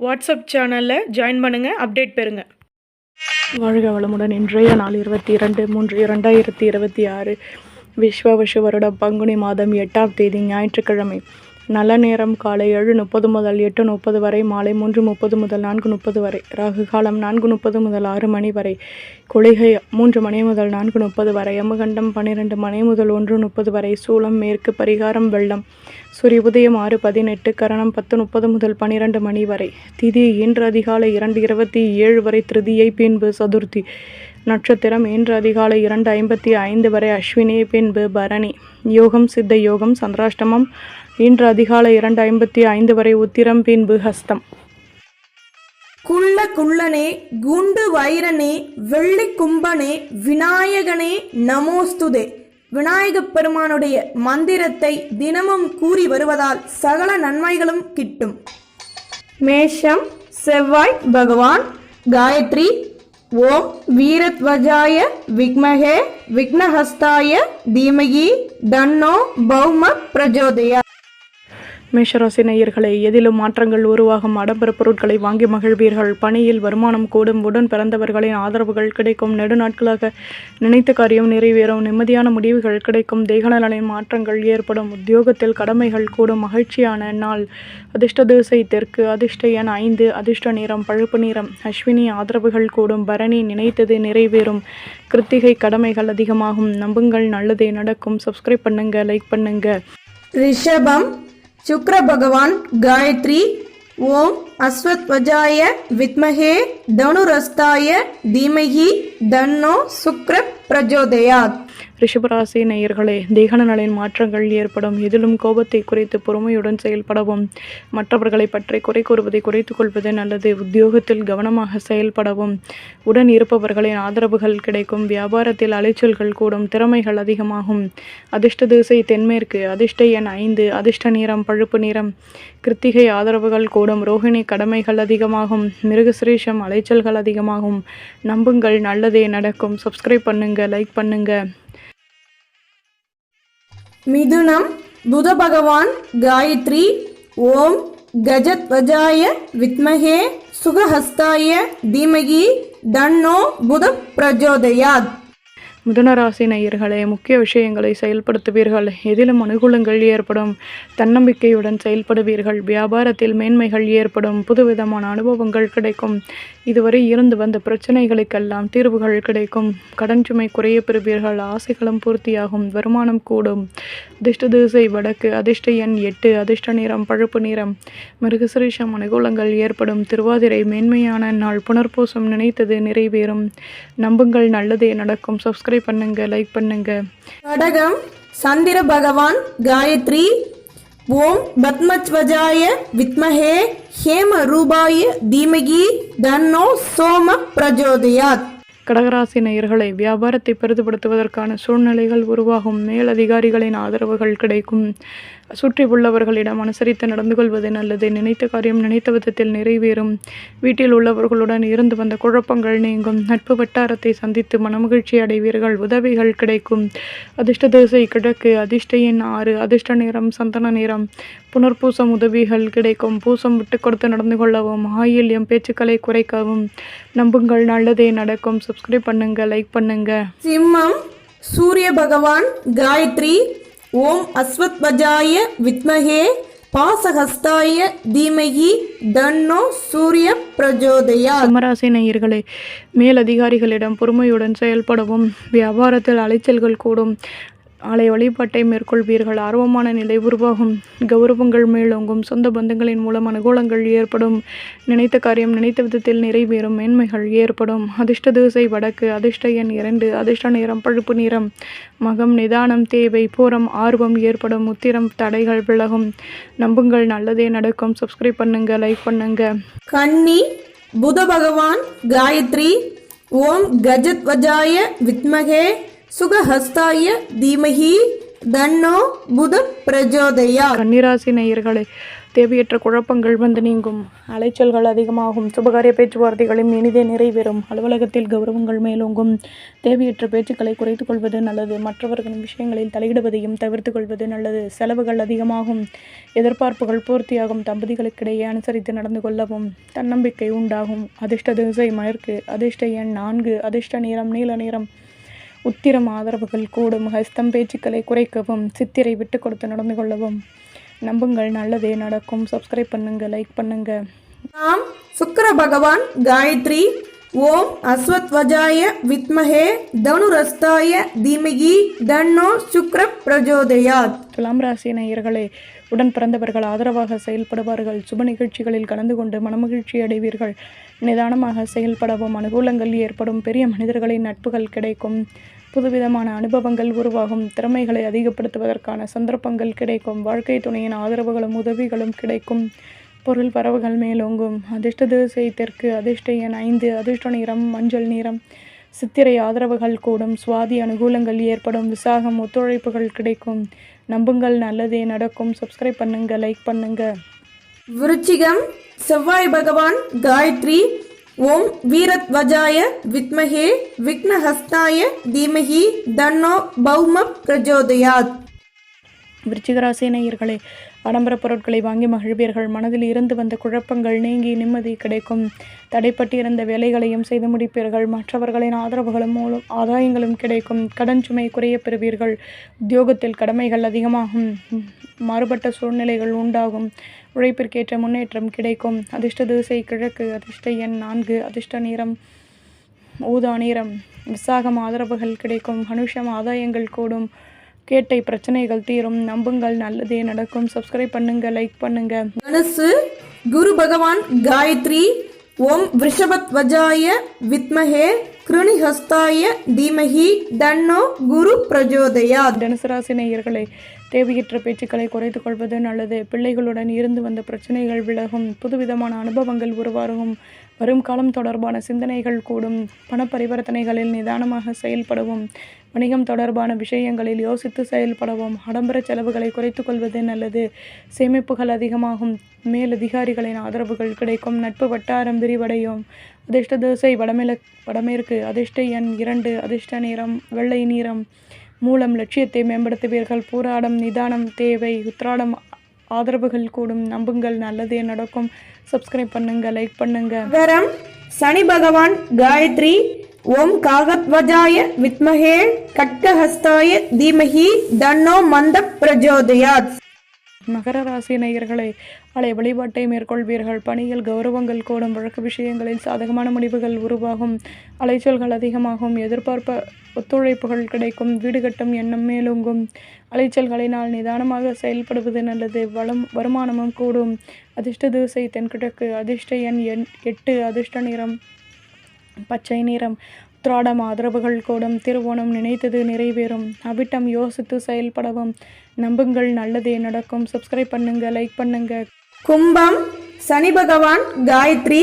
WhatsApp சேனலில் join பண்ணுங்கள், update பெறுங்க. வாழ்க வளமுடன். இன்றைய நாள் 22/3/2026 விஸ்வ வருடம் பங்குனி மாதம் 8ஆம் தேதி ஞாயிற்றுக்கிழமை. நல்ல நேரம் காலை 7:30 முதல் 8:30 வரை, மாலை 3:30 முதல் 4:30 வரை, ராகு காலம் 4:30 முதல் 6 மணி வரை, குளிகை 3 மணி முதல் 4:30 வரை, யமகண்டம் 12 மணி முதல் 1:30 வரை, சூலம் மேற்கு, பரிகாரம் வெள்ளம், சூரிய உதயம் 6:18, கரணம் 10:30 முதல் 12 மணி வரை, திதி இன்று அதிகாலை 2:27 வரை, திருதியை பின்பு சதுர்த்தி, நட்சத்திரம் இன்று அதிகாலை 2:55 வரை, அஸ்வினி பின்பு பரணி, யோகம் சித்த யோகம், சந்திராஷ்டமம் இன்று அதிகாலை 2:55 வரை, உத்திரம் பின்பு ஹஸ்தம். குள்ளனே, குண்டு வைரனே, வெள்ளி கும்பனே, விநாயகனே நமோஸ்துதே. விநாயகப் பெருமானுடைய மந்திரத்தை தினமும் கூறி வருவதால் சகல நன்மைகளும் கிட்டும். மேஷம் செவ்வாய் பகவான். காயத்ரி. ஓம் வீரத்வஜாய விக்மஹே விக்னஹஸ்தாய தீமகி தன்னோ பௌம பிரஜோதயா. மேஷராசி நேயர்களே, எதிலும் மாற்றங்கள் உருவாகும். ஆடம்பர பொருட்களை வாங்கி மகிழ்வீர்கள். பணியில் வருமானம் கூடும். உடன் பிறந்தவர்களின் ஆதரவுகள் கிடைக்கும். நெடுநாட்களாக நினைத்த காரியம் நிறைவேறும். நிம்மதியான முடிவுகள் கிடைக்கும். தேகநலனின் மாற்றங்கள் ஏற்படும். உத்தியோகத்தில் கடமைகள் கூடும். மகிழ்ச்சியான நாள். அதிர்ஷ்ட திசை தெற்கு. அதிர்ஷ்ட எண் 5. அதிர்ஷ்ட நிறம் பழுப்பு நிறம். அஸ்வினி ஆதரவுகள் கூடும். பரணி நினைத்தது நிறைவேறும். கிருத்திகை கடமைகள் அதிகமாகும். நம்புங்கள், நல்லதே நடக்கும். சப்ஸ்கிரைப் பண்ணுங்க, லைக் பண்ணுங்க. ரிஷபம் சுக்ர பகவான். காயத்ரி. ஓம் அஸ்வத்வஜாய வித்மஹே தனுரஸ்தாய தீமஹி தன்னோ சுக்ர பிரஜோதயாத். ரிஷபராசி நேயர்களே, தேகநலனின் மாற்றங்கள் ஏற்படும். எதிலும் கோபத்தை குறைத்து பொறுமையுடன் செயல்படவும், மற்றவர்களை பற்றி குறை கூறுவதை குறைத்துக் கொள்வது நல்லது. உத்தியோகத்தில் கவனமாக செயல்படவும், உடன் இருப்பவர்களின் ஆதரவுகள் கிடைக்கும். வியாபாரத்தில் அலைச்சல்கள் கூடும். திறமைகள் அதிகமாகும். அதிர்ஷ்ட திசை தென்மேற்கு. அதிர்ஷ்ட எண் 5. அதிர்ஷ்ட நிறம் பழுப்பு நிறம். கிருத்திகை ஆதரவுகள் கூடும். ரோகிணி கடமைகள் அதிகமாகும். மிருகசிரீஷம் அலைச்சல்கள் அதிகமாகும். நம்புங்கள், நல்லதே நடக்கும். சப்ஸ்கிரைப் பண்ணுங்க, லைக் பண்ணுங்க. மிதுனம் புத பகவான். காயத்ரி. ஓம் கஜத்வஜாய வித்மஹே சுகஹஸ்தாய தீமகி தன்னோ புத பிரஜோதயாத். மிதுனராசி நேயர்களே, முக்கிய விஷயங்களை செயல்படுத்துவீர்கள். எதிலும் அனுகூலங்கள் ஏற்படும். தன்னம்பிக்கையுடன் செயல்படுவீர்கள். வியாபாரத்தில் மேன்மைகள் ஏற்படும். புதுவிதமான அனுபவங்கள் கிடைக்கும். இதுவரை இருந்து வந்த பிரச்சனைகளுக்கெல்லாம் தீர்வுகள் கிடைக்கும். கடன் சுமை குறைய பெறுவீர்கள். ஆசைகளும் பூர்த்தியாகும். வருமானம் கூடும். அதிர்ஷ்ட திசை வடக்கு. அதிர்ஷ்ட எண் 8. அதிர்ஷ்ட நிறம் பழுப்பு நிறம். மிருகசிரீஷம் அனுகூலங்கள் ஏற்படும். திருவாதிரை மேன்மையான நாள். புனர்பூசம் நினைத்தது நிறைவேறும். நம்புங்கள், நல்லதே நடக்கும். சப்ஸ்கிரைப் பண்ணுங்க, லைக் பண்ணுங்க. கடகம் சந்திர பகவான். காயத்ரி. ஓம் பத்மத்வஜாய வித்மஹே ஹேம ரூபாய தீமகி தன்னோ சோம பிரஜோதயாத். கடகராசி நேயர்களை, வியாபாரத்தை பெரிதுபடுத்துவதற்கான சூழ்நிலைகள் உருவாகும். மேலதிகாரிகளின் ஆதரவுகள் கிடைக்கும். சுற்றி உள்ளவர்களிடம் அனுசரித்து நடந்து கொள்வது நல்லது. நினைத்த காரியம் நினைத்த விதத்தில் நிறைவேறும். வீட்டில் உள்ளவர்களுடன் இருந்து வந்த குழப்பங்கள் நீங்கும். நட்பு வட்டாரத்தை சந்தித்து மனமகிழ்ச்சி அடைவீர்கள். உதவிகள் கிடைக்கும். அதிர்ஷ்ட திசை கிழக்கு. அதிர்ஷ்ட எண் 6. அதிர்ஷ்ட நிறம் சந்தன நிறம். புனர்பூசம் உதவிகள் கிடைக்கும். பூசம் விட்டு கொடுத்து நடந்து கொள்ளவும். ஆயில்யம் பேச்சுக்களை குறைக்கவும். நம்புங்கள், நல்லதே நடக்கும். சப்ஸ்கிரைப் பண்ணுங்க, லைக் பண்ணுங்க. சிம்மம் சூரிய பகவான். காயத்ரி. ஓம் அஸ்வத்வஜாய வித்மஹே பாசஹஸ்தாய தீமஹி தன்னோ சூரிய பிரஜோதயா. சிம்மராசி நேயர்களே, மேலதிகாரிகளிடம் பொறுமையுடன் செயல்படவும், வியாபாரத்தில் அலைச்சல்கள் கூடும். ஆலய வழிபாட்டை மேற்கொள்வீர்கள். ஆர்வமான நிலை உருவாகும். கௌரவங்கள் மேலோங்கும். சொந்த பந்தங்களின் மூலம் அனுகூலங்கள் ஏற்படும். நினைத்த காரியம் நினைத்த விதத்தில் நிறைவேறும். மேன்மைகள் ஏற்படும். அதிர்ஷ்ட திசை வடக்கு. அதிர்ஷ்ட எண் 2. அதிர்ஷ்ட நிறம் பழுப்பு நிறம். மகம் நிதானம் தேவை. பூரம் ஆர்வம் ஏற்படும். உத்திரம் தடைகள் விலகும். நம்புங்கள், நல்லதே நடக்கும். சப்ஸ்கிரைப் பண்ணுங்க, லைக் பண்ணுங்க. கன்னி புத பகவான். காயத்ரி. ஓம் கஜத்வஜாய வித்மஹே சுகஹஸ்தாய தீமஹி தன்னோ புத பிரஜோதயா. கன்னிராசி நேயர்களே, தேவையற்ற குழப்பங்கள் வந்து நீங்கும், அலைச்சல்கள் அதிகமாகும், சுபகாரிய பேச்சுவார்த்தைகளும் இனிதே நிறைவேறும், அலுவலகத்தில் கௌரவங்கள் மேலோங்கும். தேவையற்ற பேச்சுக்களை குறைத்துக் கொள்வது நல்லது. மற்றவர்களின் விஷயங்களில் தலையிடுவதையும் தவிர்த்து கொள்வது நல்லது. செலவுகள் அதிகமாகும், எதிர்பார்ப்புகள் பூர்த்தியாகும். தம்பதிகளுக்கிடையே அனுசரித்து நடந்து கொள்ளவும், தன்னம்பிக்கை உண்டாகும். அதிர்ஷ்ட திசை மேற்கு, அதிர்ஷ்ட எண் 4, அதிர்ஷ்ட நிறம் நீல நிறம். உத்திரம் ஆதரவுகள் கூடும். ஹஸ்தம் பேச்சுக்களை குறைக்கவும், சித்திரை விட்டு கொடுத்து நடந்து கொள்ளவும். நம்புங்கள், நல்லதே நடக்கும். சப்ஸ்கிரைப் பண்ணுங்க, லைக் பண்ணுங்க. நாம் சுக்கிர பகவான் காயத்ரி. ஓம் அஸ்வத்வஜாய வித்மஹே தனுரஸ்தாய தீமகி தன்னோ சுக்ர பிரஜோதயாத். துலாம் ராசி நேயர்களே, உடன் பிறந்தவர்கள் ஆதரவாக செயல்படுவார்கள். சுப நிகழ்ச்சிகளில் கலந்து கொண்டு மனமகிழ்ச்சி அடைவீர்கள். நிதானமாக செயல்படவும் அனுகூலங்கள் ஏற்படும். பெரிய மனிதர்களின் நட்புகள் கிடைக்கும். புதுவிதமான அனுபவங்கள் உருவாகும். திறமைகளை அதிகப்படுத்துவதற்கான சந்தர்ப்பங்கள் கிடைக்கும். வாழ்க்கை துணையின் ஆதரவுகளும் உதவிகளும் கிடைக்கும். பொருள் வரவுகள் மேலோங்கும். அதிர்ஷ்ட திசை தெற்கு, அதிர்ஷ்ட எண் 5, அதிர்ஷ்ட நிறம் மஞ்சள் நிறம். சித்திரை ஆதரவுகள் கூடும். சுவாதி அனுகூலங்கள் ஏற்படும். விசாகம் ஒத்துழைப்புகள் கிடைக்கும். நம்புங்கள், நல்லதே நடக்கும். சப்ஸ்கிரைப் பண்ணுங்க, லைக் பண்ணுங்க. விருச்சிகம் செவ்வாய் பகவான் காயத்ரி. ஓம் வீரத்வஜாய வித்மஹே விக்னஹஸ்தாய தீமஹி தன்னோ பௌம பிரஜோதயாத். விருச்சிகராசி நேயர்களே, ஆடம்பர பொருட்களை வாங்கி மகிழ்வீர்கள். மனதில் இருந்து வந்த குழப்பங்கள் நீங்கி நிம்மதி கிடைக்கும். தடைப்பட்டிருந்த வேலைகளையும் செய்து முடிப்பீர்கள். மற்றவர்களின் ஆதரவுகளும் மூலம் ஆதாயங்களும் கிடைக்கும். கடன் சுமை குறைய பெறுவீர்கள். உத்தியோகத்தில் கடமைகள் அதிகமாகும். மாறுபட்ட சூழ்நிலைகள் உண்டாகும். உழைப்பிற்கேற்ற முன்னேற்றம் கிடைக்கும். அதிர்ஷ்ட திசை கிழக்கு, அதிர்ஷ்ட எண் 4, அதிர்ஷ்ட நிறம் ஊதா நிறம். விசாகம் ஆதரவுகள் கிடைக்கும். மனுஷம் ஆதாயங்கள் கூடும். கேட்டை பிரச்சனைகள் தீரும். நம்புங்கள், நல்லதே நடக்கும். சப்ஸ்கிரைப் பண்ணுங்க, லைக் பண்ணுங்க. தனுசு குரு பகவான் காயத்ரி. ஓம் விருஷபத்வஜாய வித்மஹே கிருணிஹஸ்தாய தீமஹி தன்னோ குரு பிரஜோதயாத். தனுசு ராசி நேயர்களே, தேவையற்ற பேச்சுக்களை குறைத்துக் கொள்வது நல்லது. பிள்ளைகளுடன் இருந்து வந்த பிரச்சனைகள் விலகும். புதுவிதமான அனுபவங்கள் உருவாகும். வரும் காலம் தொடர்பான சிந்தனைகள் கூடும். பண பரிவர்த்தனைகளில் நிதானமாக செயல்படவும், வணிகம் தொடர்பான விஷயங்களில் யோசித்து செயல்படவும். ஆடம்பர செலவுகளை குறைத்துக் கொள்வது நல்லது. சேமிப்புகள் அதிகமாகும். மேலதிகாரிகளின் ஆதரவுகள் கிடைக்கும். நட்பு வட்டாரம் விரிவடையும். அதிர்ஷ்ட திசை வடமேற்கு, அதிர்ஷ்ட எண் 2, அதிர்ஷ்ட நிறம் வெள்ளை நிறம். மூலம் லட்சியத்தை மேம்படுத்துவீர்கள். பூராடம் நிதானம் தேவை. உத்திராடம் ஆதரவுகள் கூடும். நம்புங்கள், நல்லதே நடக்கும். சப்ஸ்கிரைப் பண்ணுங்க, லைக் பண்ணுங்க. மகரம் சனி பகவான் காயத்ரி. ஓம் காகத்வஜாய வித்மஹே கட்கஹஸ்தாய தீமஹி தன்னோ மந்த பிரஜோதயாத். மகர ராசி நேயர்களை, ஆலய வழிபாட்டை மேற்கொள்வீர்கள். பணியில் கௌரவங்கள் கூடும். வழக்கு விஷயங்களில் சாதகமான முடிவுகள் உருவாகும். அலைச்சல்கள் அதிகமாகும். எதிர்பார்ப்ப ஒத்துழைப்புகள் கிடைக்கும். வீடு கட்டும் எண்ணம் மேலோங்கும். அலைச்சல்களினால் நிதானமாக செயல்படுவது நல்லது. வருமானமும் கூடும். அதிர்ஷ்ட திசை தென்கிழக்கு, அதிர்ஷ்ட எண் 8, அதிர்ஷ்ட நிறம் பச்சை நிறம். உத்திராடம் ஆதரவுகள் கூடும். திருவோணம் நினைத்தது நிறைவேறும். அவிட்டம் யோசித்து செயல்படவும். நம்புங்கள், நல்லதே நடக்கும். சப்ஸ்கிரைப் பண்ணுங்க, லைக் பண்ணுங்க. கும்பம் சனி பகவான் காயத்ரி.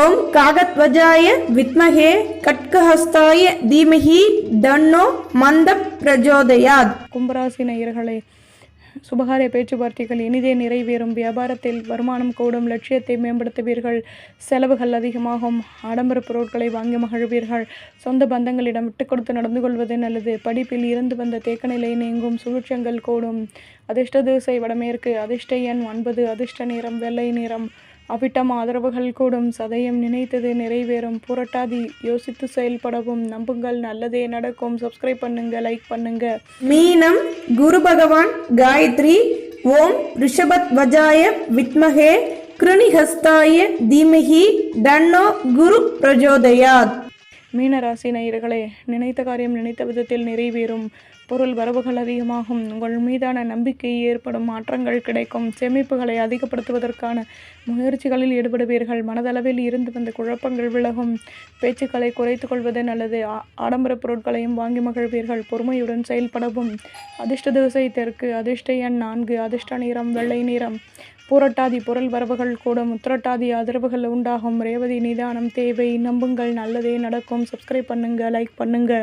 ஓம் காகத்வஜாய வித்மஹே கட்கஹஸ்தாய தீமஹி தன்னோ மந்த பிரஜோதயாத். கும்பராசி நேயர்களே, சுபகாரிய பேச்சுவார்த்தைகள் இனிதே நிறைவேறும். வியாபாரத்தில் வருமானம் கூடும். லட்சியத்தை மேம்படுத்துவீர்கள். செலவுகள் அதிகமாகும். ஆடம்பர பொருட்களை வாங்கி மகிழ்வீர்கள். சொந்த பந்தங்களிடம் விட்டு கொடுத்து நடந்து கொள்வது நல்லது. படிப்பில் இருந்து வந்த தேக்கநிலை நீங்கும். சுழற்சியங்கள் கூடும். அதிர்ஷ்ட திசை வடமேற்கு, அதிர்ஷ்ட எண் 9, அதிர்ஷ்ட நிறம் வெள்ளை நிறம். அவிட்டம் ஆதரவுகள் கூடும். சதயம் நினைத்தது நிறைவேறும். புரட்டாதி யோசித்து செயல்படவும். நம்புங்கள், நல்லதே நடக்கும். சப்ஸ்கிரைப் பண்ணுங்க, லைக் பண்ணுங்க. மீனம் குரு பகவான் காயத்ரி. ஓம் ரிஷபத்வஜாய வித்மஹே கிருணிஹஸ்தாய தீமஹி தன்னோ குரு பிரஜோதயாத். மீன ராசி நேயர்களே, நினைத்த காரியம் நினைத்த விதத்தில் நிறைவேறும். பொருள் வரவுகள் அதிகமாகும். உங்கள் மீதான நம்பிக்கை ஏற்படும். மாற்றங்கள் கிடைக்கும். சேமிப்புகளை அதிகப்படுத்துவதற்கான முயற்சிகளில் ஈடுபடுவீர்கள். மனதளவில் இருந்து வந்த குழப்பங்கள் விலகும். பேச்சுக்களை குறைத்துக் கொள்வது நல்லது. ஆடம்பர பொருட்களையும் வாங்கி மகிழ்வீர்கள். பொறுமையுடன் செயல்படவும். அதிர்ஷ்ட திசை தெற்கு, அதிர்ஷ்ட எண் 4, அதிர்ஷ்ட நிறம் வெள்ளை நிறம். பூரட்டாதி பொருள் வரவுகள் கூடும். உத்திரட்டாதி ஆதரவுகள் உண்டாகும். ரேவதி நிதானம் தேவை. நம்புங்கள், நல்லதே நடக்கும். சப்ஸ்கிரைப் பண்ணுங்க, லைக் பண்ணுங்க.